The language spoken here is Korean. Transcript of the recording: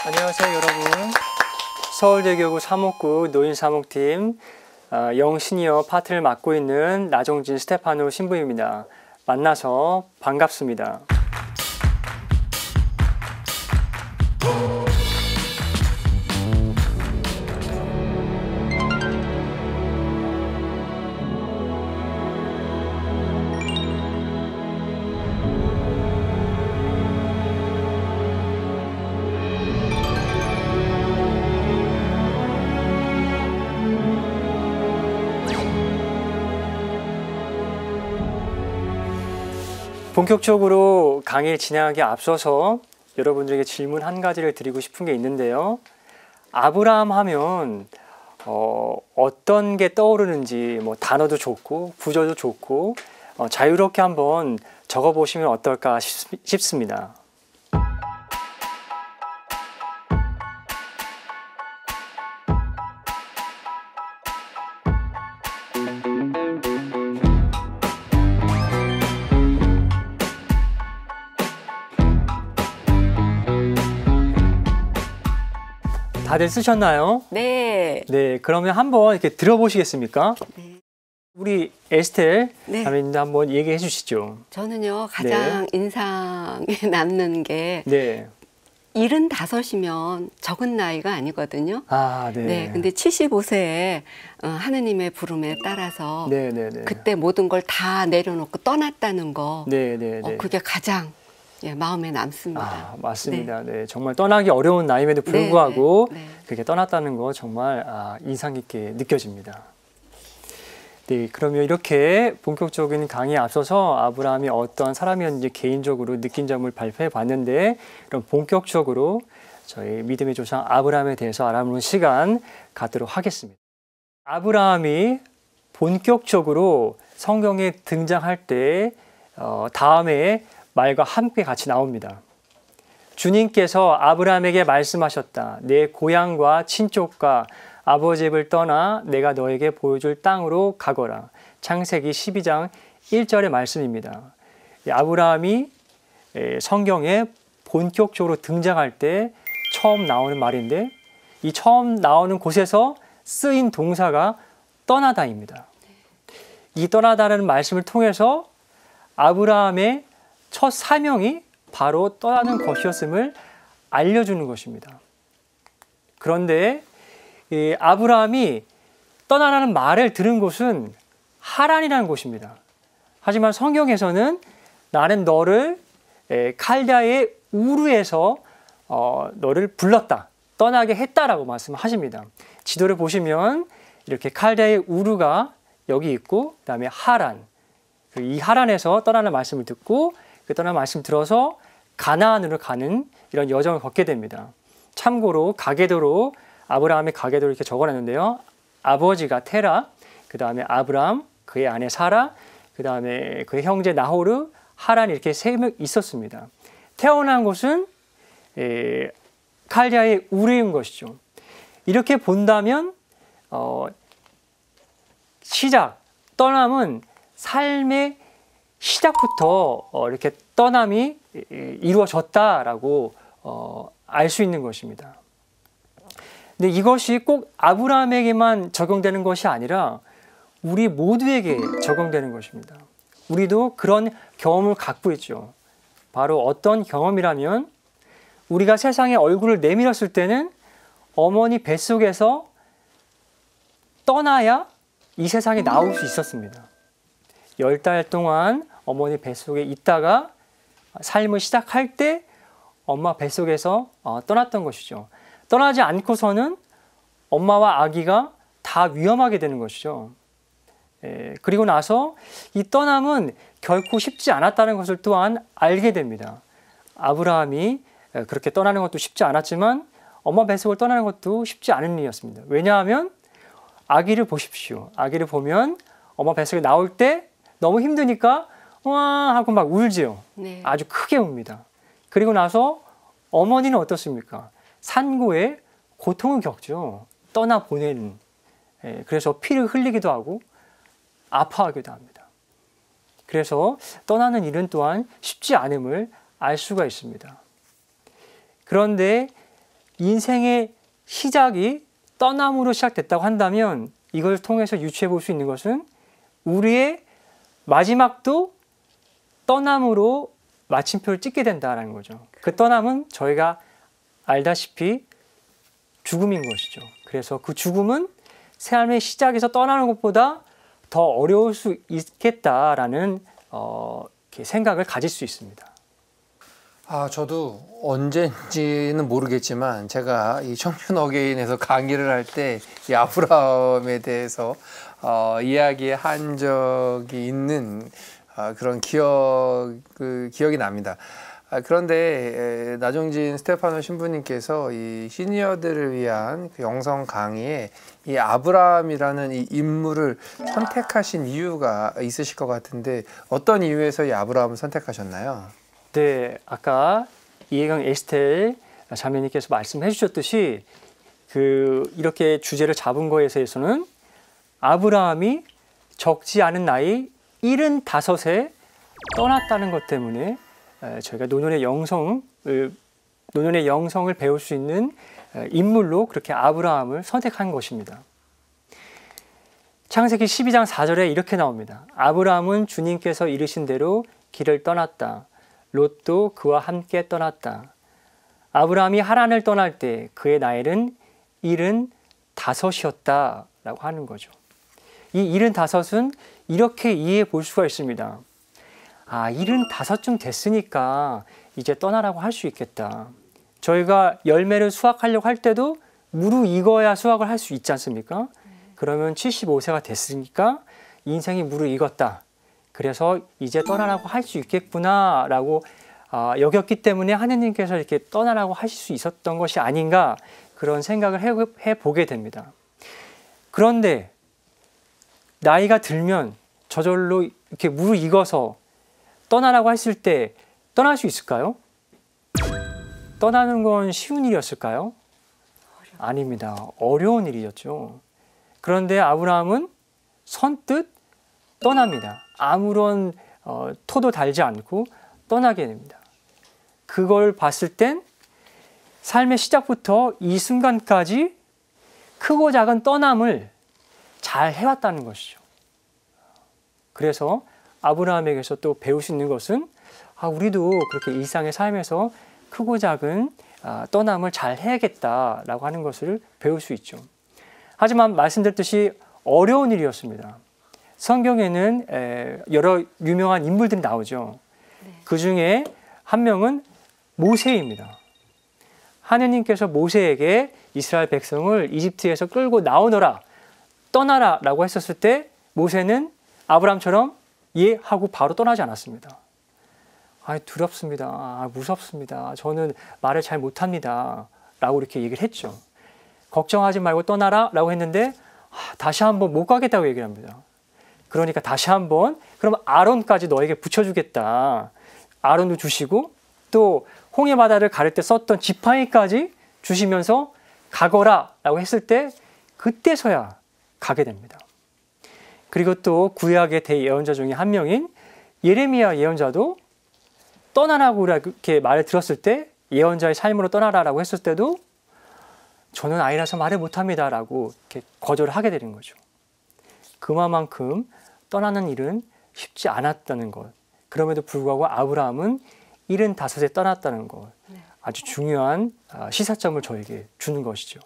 안녕하세요, 여러분. 서울대교구 사목구 노인사목팀 영시니어 파트를 맡고 있는 나종진 스테파노 신부입니다. 만나서 반갑습니다. 본격적으로 강의를 진행하기에 앞서서 여러분들에게 질문 한 가지를 드리고 싶은 게 있는데요. 아브라함 하면 어떤 게 떠오르는지 단어도 좋고 구조도 좋고 자유롭게 한번 적어보시면 어떨까 싶습니다. 다들 쓰셨나요? 네. 네, 그러면 한번 이렇게 들어보시겠습니까? 네. 우리 에스텔 네. 자매님도 한번 얘기해 주시죠. 저는요, 가장 인상에 남는 게 네. 75이면 적은 나이가 아니거든요. 아, 네. 네. 근데 75세에 하느님의 부름에 따라서 네. 그때 모든 걸 다 내려놓고 떠났다는 거. 네. 그게 가장 마음에 남습니다. 아, 맞습니다. 네. 정말 떠나기 어려운 나이에도 불구하고 그렇게 떠났다는 거 정말 인상 깊게 느껴집니다. 네, 그러면 이렇게 본격적인 강의에 앞서서 아브라함이 어떤 사람이었는지 개인적으로 느낀 점을 발표해 봤는데, 그럼 본격적으로 저희 믿음의 조상 아브라함에 대해서 알아보는 시간 갖도록 하겠습니다. 아브라함이 본격적으로 성경에 등장할 때 다음에 말과 함께 같이 나옵니다. 주님께서 아브라함에게 말씀하셨다. 내 고향과 친족과 아버지 집을 떠나 내가 너에게 보여줄 땅으로 가거라. 창세기 12장 1절의 말씀입니다. 아브라함이 성경에 본격적으로 등장할 때 처음 나오는 말인데, 이 처음 나오는 곳에서 쓰인 동사가 떠나다입니다. 이 떠나다라는 말씀을 통해서 아브라함의 첫 사명이 바로 떠나는 것이었음을 알려주는 것입니다. 그런데 아브라함이 떠나라는 말을 들은 곳은 하란이라는 곳입니다. 하지만 성경에서는 나는 너를 칼다의 우르에서 너를 불렀다, 떠나게 했다라고 말씀하십니다. 지도를 보시면 이렇게 칼다의 우르가 여기 있고, 그 다음에 하란, 이 하란에서 떠나는 말씀을 듣고 그 떠나는 말씀 들어서 가나안으로 가는 이런 여정을 걷게 됩니다. 참고로 가계도로, 아브라함의 가계도를 이렇게 적어놨는데요. 아버지가 테라, 그 다음에 아브라함, 그의 아내 사라, 그 다음에 그의 형제 나호르, 하란, 이렇게 3명 있었습니다. 태어난 곳은 칼디아의 우르인 것이죠. 이렇게 본다면 떠남은 삶의 시작부터 이렇게 떠남이 이루어졌다라고 알 수 있는 것입니다. 근데 이것이 꼭 아브라함에게만 적용되는 것이 아니라 우리 모두에게 적용되는 것입니다. 우리도 그런 경험을 갖고 있죠. 바로 어떤 경험이라면, 우리가 세상에 얼굴을 내밀었을 때는 어머니 뱃속에서 떠나야 이 세상에 나올 수 있었습니다. 10달 동안 어머니 뱃속에 있다가 삶을 시작할 때 엄마 뱃속에서 떠났던 것이죠. 떠나지 않고서는 엄마와 아기가 다 위험하게 되는 것이죠. 그리고 나서 이 떠남은 결코 쉽지 않았다는 것을 또한 알게 됩니다. 아브라함이 그렇게 떠나는 것도 쉽지 않았지만 엄마 뱃속을 떠나는 것도 쉽지 않은 일이었습니다. 왜냐하면 아기를 보십시오. 아기를 보면 엄마 뱃속에 나올 때 너무 힘드니까 와 하고 막 울지요. 네. 아주 크게 웁니다. 그리고 나서 어머니는 어떻습니까? 산고에 고통을 겪죠. 떠나보내는. 그래서 피를 흘리기도 하고 아파하기도 합니다. 그래서 떠나는 일은 또한 쉽지 않음을 알 수가 있습니다. 그런데 인생의 시작이 떠남으로 시작됐다고 한다면 이걸 통해서 유추해 볼 수 있는 것은 우리의 마지막도 떠남으로 마침표를 찍게 된다는 거죠. 그 떠남은 저희가 알다시피 죽음인 것이죠. 그래서 그 죽음은 삶의 시작에서 떠나는 것보다 더 어려울 수 있겠다라는 이렇게 생각을 가질 수 있습니다. 저도 언제인지는 모르겠지만 제가 이 청춘 어게인에서 강의를 할 때 이 아브라함에 대해서 이야기한 적이 있는 그런 기억이 납니다. 그런데 나종진 스테파노 신부님께서 이 시니어들을 위한 그 영성 강의에 이 아브라함이라는 이 인물을 선택하신 이유가 있으실 것 같은데 어떤 이유에서 이 아브라함을 선택하셨나요? 네, 아까 이해강 에스텔 자매님께서 말씀해 주셨듯이 이렇게 주제를 잡은 거에 대해서는 아브라함이 적지 않은 나이 75에 떠났다는 것 때문에 저희가 노년의 영성을 배울 수 있는 인물로 그렇게 아브라함을 선택한 것입니다. 창세기 12장 4절에 이렇게 나옵니다. 아브라함은 주님께서 이르신 대로 길을 떠났다. 롯도 그와 함께 떠났다. 아브라함이 하란을 떠날 때 그의 나이는 75이었다 라고 하는 거죠. 이 75은 이렇게 이해해 볼 수가 있습니다. 75쯤 됐으니까 이제 떠나라고 할 수 있겠다. 저희가 열매를 수확하려고 할 때도 무르익어야 수확을 할 수 있지 않습니까? 그러면 75세가 됐으니까 인생이 무르익었다. 그래서 이제 떠나라고 할 수 있겠구나라고 여겼기 때문에 하느님께서 이렇게 떠나라고 하실 수 있었던 것이 아닌가 그런 생각을 해보게 됩니다. 그런데 나이가 들면 저절로 이렇게 무르익어서 떠나라고 했을 때 떠날 수 있을까요? 떠나는 건 쉬운 일이었을까요? 아닙니다. 어려운 일이었죠. 그런데 아브라함은 선뜻 떠납니다. 아무런 토도 달지 않고 떠나게 됩니다. 그걸 봤을 땐 삶의 시작부터 이 순간까지 크고 작은 떠남을 잘 해왔다는 것이죠. 그래서 아브라함에게서 또 배울 수 있는 것은 우리도 그렇게 일상의 삶에서 크고 작은 떠남을 잘 해야겠다라고 하는 것을 배울 수 있죠. 하지만 말씀드렸듯이 어려운 일이었습니다. 성경에는 여러 유명한 인물들이 나오죠. 그 중에 한 명은 모세입니다. 하느님께서 모세에게 이스라엘 백성을 이집트에서 끌고 나오너라, 떠나라 라고 했었을 때 모세는 아브라함처럼 예 하고 바로 떠나지 않았습니다. 두렵습니다. 무섭습니다. 저는 말을 잘 못합니다. 라고 이렇게 얘기를 했죠. 걱정하지 말고 떠나라 라고 했는데 다시 한번 못 가겠다고 얘기를 합니다. 그러니까 다시 한번 그럼 아론까지 너에게 붙여주겠다. 아론도 주시고 또 홍해 바다를 가를 때 썼던 지팡이까지 주시면서 가거라 라고 했을 때 그때서야 가게 됩니다. 그리고 또 구약의 대예언자 중에 한 명인 예레미야 예언자도 떠나라고 이렇게 말을 들었을 때 예언자의 삶으로 떠나라라고 했을 때도 저는 아이라서 말을 못합니다 라고 이렇게 거절을 하게 되는 거죠. 그만큼 떠나는 일은 쉽지 않았다는 것. 그럼에도 불구하고 아브라함은 75에 떠났다는 것. 아주 중요한 시사점을 저에게 주는 것이죠.